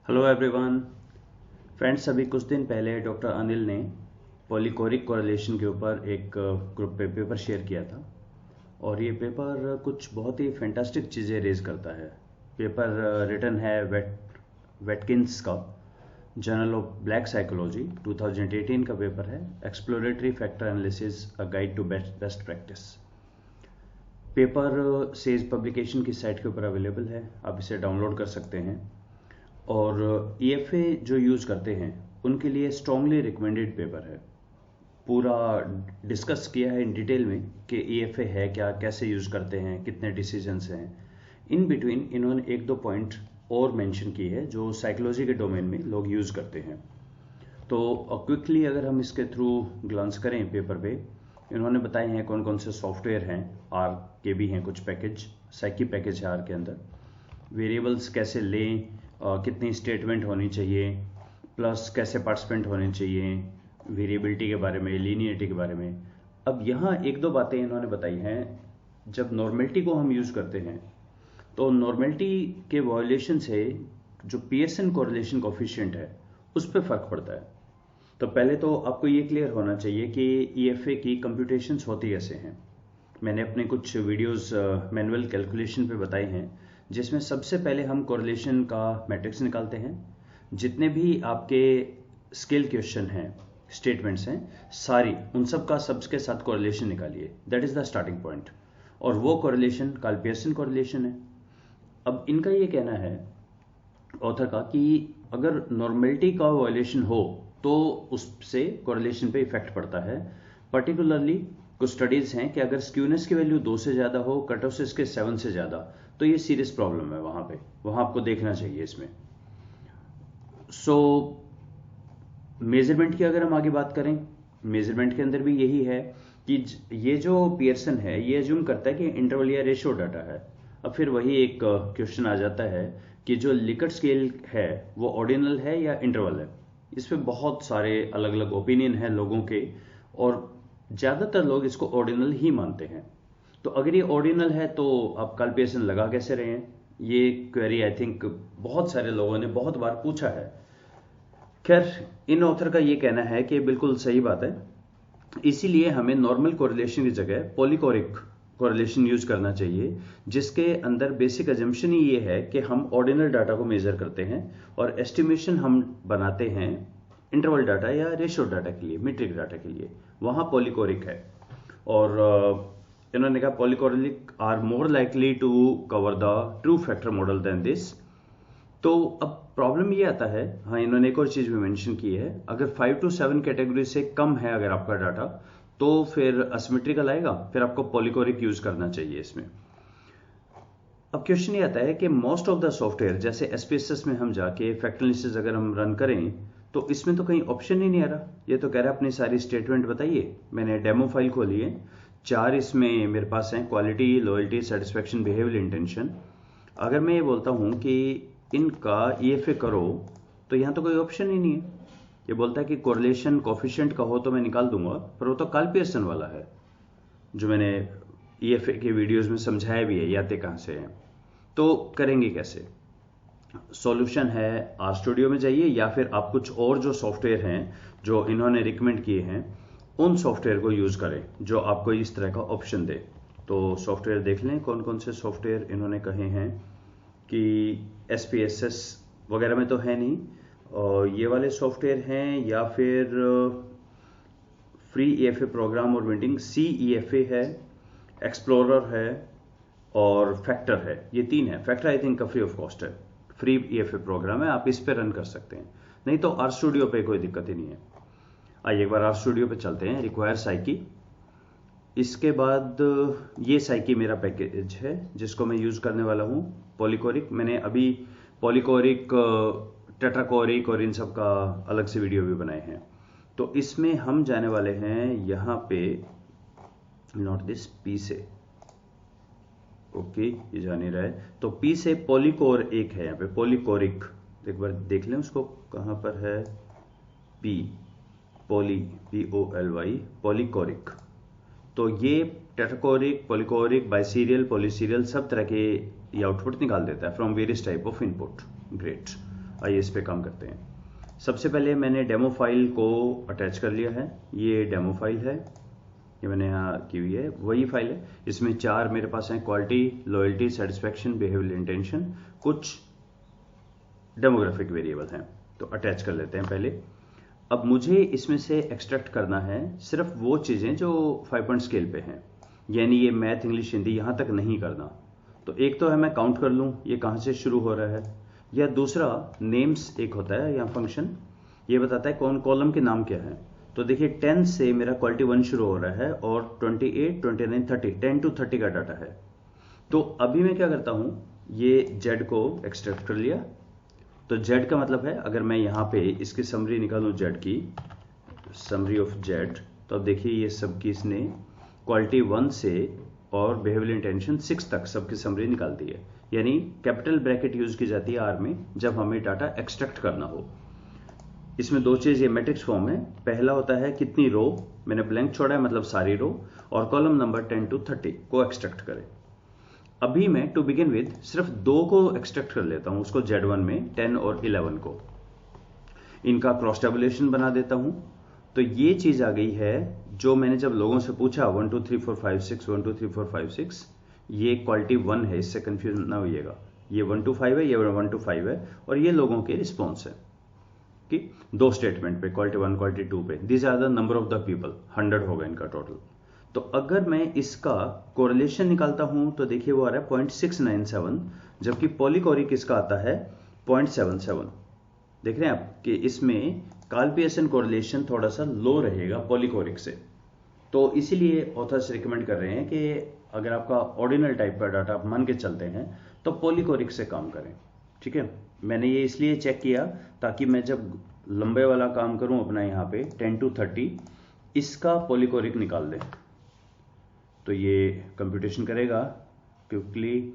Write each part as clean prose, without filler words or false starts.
Hello everyone friends, अभी कुछ दिन पहले डॉक्टर अनिल ने पॉलीकोरिक कोरिलेशन के ऊपर एक ग्रुप पे पेपर शेयर किया था और ये पेपर कुछ बहुत ही फैंटास्टिक चीज़ें रेज करता है। पेपर रिटन है वेटकिंस का जर्नल ऑफ ब्लैक साइकोलॉजी 2018 का पेपर है। Exploratory factor analysis a guide to best practice. Paper Sage publication की साइट के ऊपर अवेलेबल है, आप इसे डाउनलोड कर सकते हैं। और ईएफए जो यूज़ करते हैं उनके लिए स्ट्रांगली रिकमेंडेड पेपर है। पूरा डिस्कस किया है इन डिटेल में कि ईएफए है क्या, कैसे यूज़ करते हैं, कितने डिसीजंस हैं। इन बिटवीन इन्होंने एक दो पॉइंट और मेंशन की है जो साइकोलॉजी के डोमेन में लोग यूज़ करते हैं। तो क्विकली अगर हम इसके थ्रू ग्लांस करें पेपर पे, इन्होंने बताए हैं कौन कौन से सॉफ्टवेयर हैं। आर के भी हैं कुछ पैकेज, साइकी पैकेज है आर के अंदर। वेरिएबल्स कैसे लें, कितनी स्टेटमेंट होनी चाहिए, प्लस कैसे पार्टिसिपेंट होने चाहिए, वेरिएबिलिटी के बारे में, लीनियरिटी के बारे में। अब यहाँ एक दो बातें इन्होंने बताई हैं। जब नॉर्मेलिटी को हम यूज़ करते हैं तो नॉर्मेलिटी के वायोलेशन से जो पियर्सन कोरिलेशन कोफिशिएंट है उस पर फ़र्क पड़ता है। तो पहले तो आपको ये क्लियर होना चाहिए कि ईएफए की कंप्यूटेशंस होती कैसे हैं। मैंने अपने कुछ वीडियोस मैनुअल कैलकुलेशन पे बताए हैं, जिसमें सबसे पहले हम कोरिलेशन का मैट्रिक्स निकालते हैं। जितने भी आपके स्केल क्वेश्चन हैं, स्टेटमेंट्स हैं, सारी उन सब का सबके साथ कोरिलेशन निकालिए। That is the starting point. और वो कोरिलेशन कार्ल पियर्सन कोरिलेशन है। अब इनका ये कहना है ऑथर का कि अगर नॉर्मेलिटी का वायलेशन हो तो उससे कोरिलेशन पे इफेक्ट पड़ता है। पर्टिकुलरली कुछ स्टडीज हैं कि अगर स्क्यूनेस की वैल्यू 2 से ज़्यादा हो, कटऑफ के 7 से ज़्यादा, तो ये सीरियस प्रॉब्लम है। वहाँ आपको देखना चाहिए इसमें। सो मेजरमेंट की अगर हम आगे बात करें, मेजरमेंट के अंदर भी यही है कि ये जो पियर्सन है ये अज्यूम करता है कि इंटरवल या रेशियो डाटा है। अब फिर वही एक क्वेश्चन आ जाता है कि जो लिकर्ट स्केल है वो ऑर्डिनल है या इंटरवल है। इस पे बहुत सारे अलग अलग ओपिनियन हैं लोगों के, और ज़्यादातर लोग इसको ऑर्डिनल ही मानते हैं। तो अगर ये ऑर्डिनल है तो आप कार्ल पियर्सन लगा कैसे रहे हैं? ये क्वेरी आई थिंक बहुत सारे लोगों ने बहुत बार पूछा है। खैर, इन ऑथर का ये कहना है कि बिल्कुल सही बात है, इसीलिए हमें नॉर्मल कोरिलेशन की जगह पॉलीकोरिक कोरिलेशन यूज करना चाहिए, जिसके अंदर बेसिक अजम्पशन ही ये है कि हम ऑर्डिनल डाटा को मेजर करते हैं और एस्टिमेशन हम बनाते हैं इंटरवल डाटा या रेशियो डाटा के लिए, मीट्रिक डाटा के लिए। वहाँ पॉलीकोरिक है। और इन्होंने कहा polychoric are more likely to cover the true factor model than this. तो अब प्रॉब्लम ये आता है, हाँ इन्होंने एक और चीज़ भी मेंशन की है, अगर 5 to 7 कैटेगरी से कम है अगर आपका डाटा, तो फिर असिमेट्रिकल आएगा, फिर आपको पॉलीकोरिक यूज करना चाहिए इसमें। अब क्वेश्चन ये आता है कि मोस्ट ऑफ द सॉफ्टवेयर, जैसे एसपीएसएस में हम जाके फैक्टर एनालिसिस अगर हम रन करें तो इसमें तो कहीं ऑप्शन ही नहीं आ रहा। ये तो कह रहा है अपनी सारी स्टेटमेंट बताइए। मैंने डेमो फाइल खोली है, 4 इसमें मेरे पास हैं, quality, loyalty, satisfaction, behaviour, intention. अगर मैं ये बोलता हूँ कि इनका ईएफए करो तो यहाँ तो कोई ऑप्शन ही नहीं है। ये बोलता है कि कोरिलेशन कोफिशिएंट का हो तो मैं निकाल दूंगा, पर वो तो कार्ल पियर्सन वाला है जो मैंने ईएफए के वीडियोस में समझाया भी है, ये आते कहाँ से हैं। तो करेंगे कैसे? सॉल्यूशन है आर स्टूडियो में जाइए, या फिर आप कुछ और जो सॉफ्टवेयर हैं जो इन्होंने रिकमेंड किए हैं उन सॉफ्टवेयर को यूज़ करें जो आपको इस तरह का ऑप्शन दे। तो सॉफ्टवेयर देख लें कौन कौन से सॉफ्टवेयर इन्होंने कहे हैं कि एसपीएसएस वगैरह में तो है नहीं, और ये वाले सॉफ्टवेयर हैं, या फिर फ्री ईएफए प्रोग्राम और विंडिंग, सी ईएफए है, एक्सप्लोरर है और फैक्टर है। ये 3 है। फैक्टर आई थिंक का फ्री ऑफ कॉस्ट है, फ्री ईएफए प्रोग्राम है, आप इस पे रन कर सकते हैं। नहीं तो आर स्टूडियो पे कोई दिक्कत ही नहीं है। आइए एक बार आर स्टूडियो पे चलते हैं। रिक्वायर साइकी, इसके बाद ये साइकी मेरा पैकेज है जिसको मैं यूज़ करने वाला हूँ। पॉलीकोरिक, मैंने अभी पॉलीकोरिक, टेट्राकोरिक और इन सब का अलग से वीडियो भी बनाए हैं। तो इसमें हम जाने वाले हैं यहाँ पे, नॉट दिस, पी से, ओके ये जा नहीं रहा है, तो पी से पॉलीकोर एक है यहाँ पे, पॉलीकोरिक। एक बार देख लें उसको कहाँ पर है, पी, पॉली, POLY, पॉलीकोरिक। तो ये टेट्राकोरिक, पॉलीकोरिक, बाइसीरियल, पॉलीसीरियल सब तरह के ये आउटपुट निकाल देता है from various type of input. Great. आइए इस पे काम करते हैं। सबसे पहले मैंने डेमो फाइल को अटैच कर लिया है। ये डेमो फाइल है, ये मैंने यहाँ की हुई है, वही फाइल है। इसमें 4 मेरे पास हैं, quality, loyalty, satisfaction, behavioural intention, कुछ डेमोग्राफिक वेरिएबल हैं। तो अटैच कर लेते हैं पहले। अब मुझे इसमें से एक्सट्रैक्ट करना है सिर्फ वो चीज़ें जो 5 पॉइंट स्केल पे हैं, यानी ये मैथ, इंग्लिश, हिंदी यहाँ तक नहीं करना। तो एक तो है मैं काउंट कर लूँ ये कहाँ से शुरू हो रहा है, या दूसरा नेम्स एक होता है यहाँ फंक्शन, ये बताता है कौन कॉलम के नाम क्या है। तो देखिए 10 से मेरा क्वालिटी 1 शुरू हो रहा है और 28, 29, 30, 10 to 30 का डाटा है। तो अभी मैं क्या करता हूँ, ये Z को एक्सट्रैक्ट कर लिया। तो Z का मतलब है, अगर मैं यहाँ पे इसकी समरी निकालूँ Z की, समरी ऑफ Z, तो अब देखिए ये सब की इसने क्वालिटी 1 से और बिहेवियरल इंटेंशन 6 तक सबकी समरी निकाल दी है। यानी कैपिटल ब्रैकेट यूज की जाती है R में जब हमें डाटा एक्सट्रैक्ट करना हो। इसमें 2 चीज, ये मैट्रिक्स फॉर्म है। पहला होता है कितनी रो, मैंने ब्लैंक छोड़ा है मतलब सारी रो, और कॉलम नंबर 10 to 30 को एक्सट्रैक्ट करें। अभी मैं टू बिगिन विद सिर्फ 2 को एक्सट्रैक्ट कर लेता हूं, उसको Z1 में 10 और 11 को। इनका क्रॉस टेबुलेशन बना देता हूं। तो ये चीज आ गई है जो मैंने जब लोगों से पूछा 1 2 3 4 5 6 1 2 3 4 5 6, ये क्वालिटी 1 है, इससे कंफ्यूज ना होइएगा। ये 1 to 5 है, ये 1 to 5 है, और ये लोगों के रिस्पॉन्स है कि 2 स्टेटमेंट पे, क्वालिटी 1, क्वालिटी 2 पे। These are the number of the people, 100 होगा इनका टोटल। तो अगर मैं इसका कोरिलेशन निकालता हूं तो देखिए वो आ रहा है 0.697, जबकि पॉलीकोरिक इसका आता है 0.77। देख रहे हैं आप कि इसमें कार्ल पियर्सन कोरिलेशन थोड़ा सा लो रहेगा पॉलीकोरिक से। तो इसीलिए ऑथर्स रिकमेंड कर रहे हैं कि अगर आपका ऑर्डिनल टाइप का डाटा आप मान के चलते हैं तो पॉलीकोरिक से काम करें। ठीक है, मैंने ये इसलिए चेक किया ताकि मैं जब लंबे वाला काम करूं अपना यहाँ पे 10 to 30, इसका पॉलीकोरिक निकाल दें। तो ये कंप्यूटेशन करेगा क्विकली।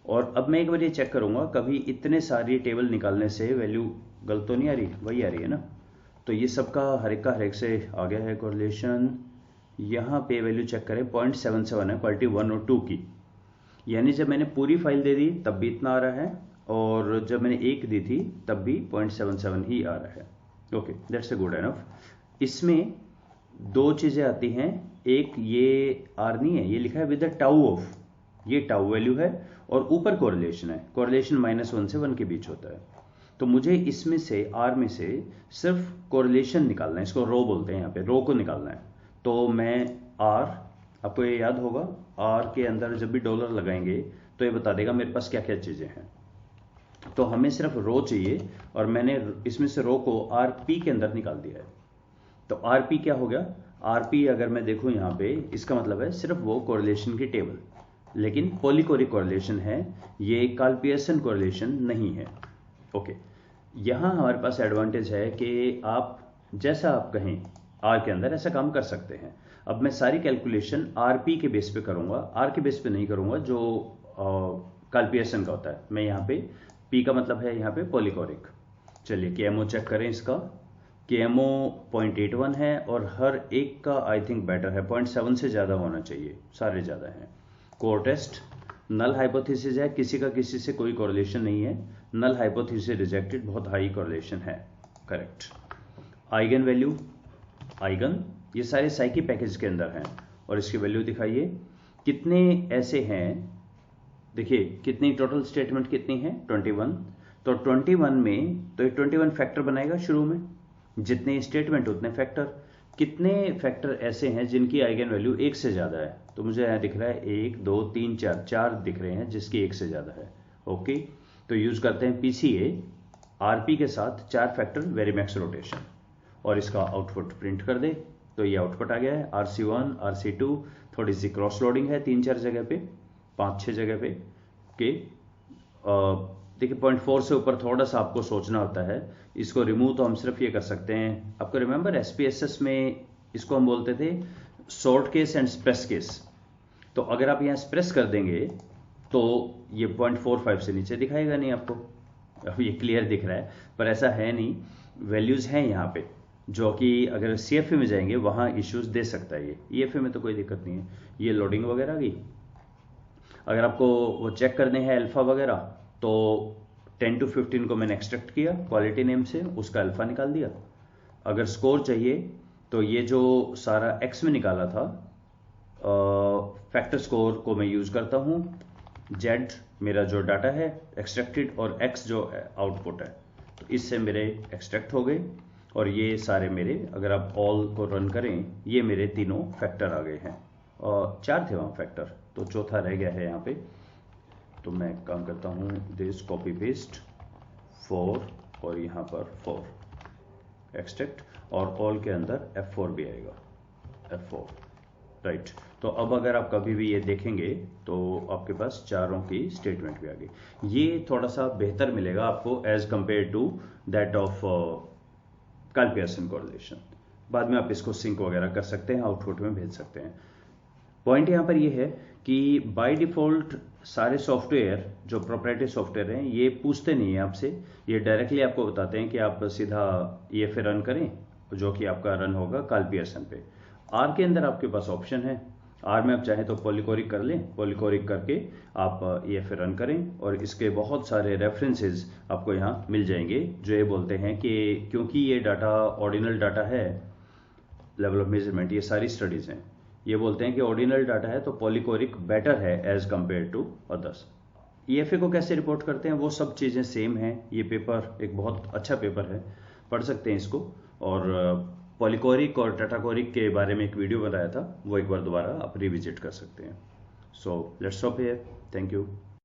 और अब मैं एक बार ये चेक करूंगा कभी इतने सारी टेबल निकालने से वैल्यू गलत तो नहीं आ रही, वही आ रही है ना। तो ये सबका हर एक का हर एक से आ गया है कोरिलेशन। यहाँ पे वैल्यू चेक करें 0.77 है क्वालिटी 1 और 2 की, यानी जब मैंने पूरी फाइल दे दी तब भी इतना आ रहा है, और जब मैंने एक दी थी तब भी 0.77 ही आ रहा है। Okay, that's a good enough. इसमें 2 चीजें आती हैं, एक ये आर नहीं है, ये लिखा है विद द टाउ ऑफ, ये टाउ वैल्यू है, और ऊपर कोरिलेशन है, कोरिलेशन -1 से 1 के बीच होता है। तो मुझे इसमें से आर में से सिर्फ कोरिलेशन निकालना है, इसको रो बोलते हैं, यहाँ पे रो को निकालना है। तो मैं आर, आपको ये याद होगा आर के अंदर जब भी डॉलर लगाएंगे तो ये बता देगा मेरे पास क्या क्या चीजें हैं। तो हमें सिर्फ रो चाहिए, और मैंने इसमें से रो को आरपी के अंदर निकाल दिया है। तो आरपी क्या हो गया, आरपी अगर मैं देखूं यहाँ पे, इसका मतलब है सिर्फ वो कोरिलेशन की टेबल, लेकिन पॉलीकोरिक कोरिलेशन है, ये कार्ल पियर्सन कोरिलेशन नहीं है। ओके, यहाँ हमारे पास एडवांटेज है कि आप जैसा आप कहें आर के अंदर ऐसा काम कर सकते हैं। अब मैं सारी कैलकुलेशन आरपी के बेस पे करूंगा, आर के बेस पे नहीं करूंगा जो कार्ल पियर्सन का होता है। मैं यहाँ पे पी का मतलब है यहाँ पे पॉलीकोरिक। चलिए केएमओ चेक करें इसका। केएमओ 0.81 है, और हर एक का आई थिंक बेटर है, 0.7 से ज़्यादा होना चाहिए, सारे ज़्यादा हैं। कोर टेस्ट नल हाइपोथेसिस है, किसी का किसी से कोई कोरिलेशन नहीं है, नल हाइपोथेसिस रिजेक्टेड, बहुत हाई कोरिलेशन है, करेक्ट। आइगन वैल्यू, आइगन ये सारे साइकी पैकेज के अंदर हैं, और इसकी वैल्यू दिखाइए कितने ऐसे हैं। देखिए कितनी टोटल स्टेटमेंट कितनी है, 21। तो 21 में तो 21 फैक्टर बनाएगा शुरू में, जितने स्टेटमेंट उतने फैक्टर। कितने फैक्टर ऐसे हैं जिनकी आइगन वैल्यू 1 से ज्यादा है, तो मुझे यहाँ दिख रहा है 1 2 3 4, 4 दिख रहे हैं जिसकी 1 से ज्यादा है। ओके, तो यूज करते हैं पीसीए आरपी के साथ 4 फैक्टर वेरीमैक्स रोटेशन, और इसका आउटपुट प्रिंट कर दे। तो ये आउटपुट आ गया है RC1 RC2, थोड़ी सी क्रॉस लोडिंग है 3-4 जगह पे, 5-6 जगह पे के। देखिए 0.4 से ऊपर थोड़ा सा आपको सोचना होता है, इसको रिमूव तो हम सिर्फ ये कर सकते हैं। आपको रिमेंबर SPSS में इसको हम बोलते थे शॉर्ट केस एंड स्प्रेस केस। तो अगर आप यहाँ स्प्रेस कर देंगे तो ये 0.45 से नीचे दिखाएगा नहीं आपको। अब ये क्लियर दिख रहा है, पर ऐसा है नहीं, वैल्यूज हैं यहाँ पे जो कि अगर CFA में जाएंगे वहाँ इश्यूज दे सकता है। ये EFA में तो कोई दिक्कत नहीं है। ये लोडिंग वगैरह आ गई। अगर आपको वो चेक करने हैं अल्फा वगैरह, तो 10 to 15 को मैंने एक्सट्रैक्ट किया क्वालिटी नेम से, उसका अल्फा निकाल दिया। अगर स्कोर चाहिए तो ये जो सारा एक्स में निकाला था फैक्टर स्कोर को मैं यूज करता हूँ। जेड मेरा जो डाटा है एक्सट्रैक्टेड और एक्स जो आउटपुट है, तो इससे मेरे एक्सट्रैक्ट हो गए और ये सारे मेरे, अगर आप ऑल को रन करें, ये मेरे तीनों फैक्टर आ गए हैं। और 4 थे वहाँ फैक्टर, तो चौथा रह गया है यहाँ पे। तो मैं काम करता हूँ दिस कॉपी पेस्ट 4 और यहाँ पर 4 एक्सट्रैक्ट, और ऑल के अंदर F4 भी आएगा, F4 राइट। तो अब अगर आप कभी भी ये देखेंगे तो आपके पास चारों की स्टेटमेंट भी आ गई। ये थोड़ा सा बेहतर मिलेगा आपको as compare to that of Karl Pearson correlation. बाद में आप इसको सिंक वगैरह कर सकते हैं, आउटपुट में भेज सकते हैं। पॉइंट यहाँ पर ये है कि बाय डिफॉल्ट सारे सॉफ्टवेयर जो प्रोप्राइटरी सॉफ्टवेयर हैं ये पूछते नहीं है आपसे, ये डायरेक्टली आपको बताते हैं कि आप सीधा ये फिर रन करें, जो कि आपका रन होगा कार्ल पियर्सन पे। आर के अंदर आपके पास ऑप्शन है, आर में आप चाहें तो पॉलीकोरिक कर लें, पॉलीकोरिक करके आप ये फिर रन करें, और इसके बहुत सारे रेफरेंसेस आपको यहाँ मिल जाएंगे जो ये बोलते हैं कि क्योंकि ये डाटा ऑर्डिनल डाटा है, लेवल ऑफ मेजरमेंट, ये सारी स्टडीज हैं, ये बोलते हैं कि ऑर्डिनल डाटा है तो पॉलीकोरिक बेटर है एज कंपेयर टू अदर्स। ईएफए को कैसे रिपोर्ट करते हैं वो सब चीज़ें सेम हैं। ये पेपर एक बहुत अच्छा पेपर है, पढ़ सकते हैं इसको। और पॉलीकोरिक और टाटाकोरिक के बारे में एक वीडियो बनाया था, वो एक बार दोबारा आप रिविजिट कर सकते हैं। So let's stop here, thank you.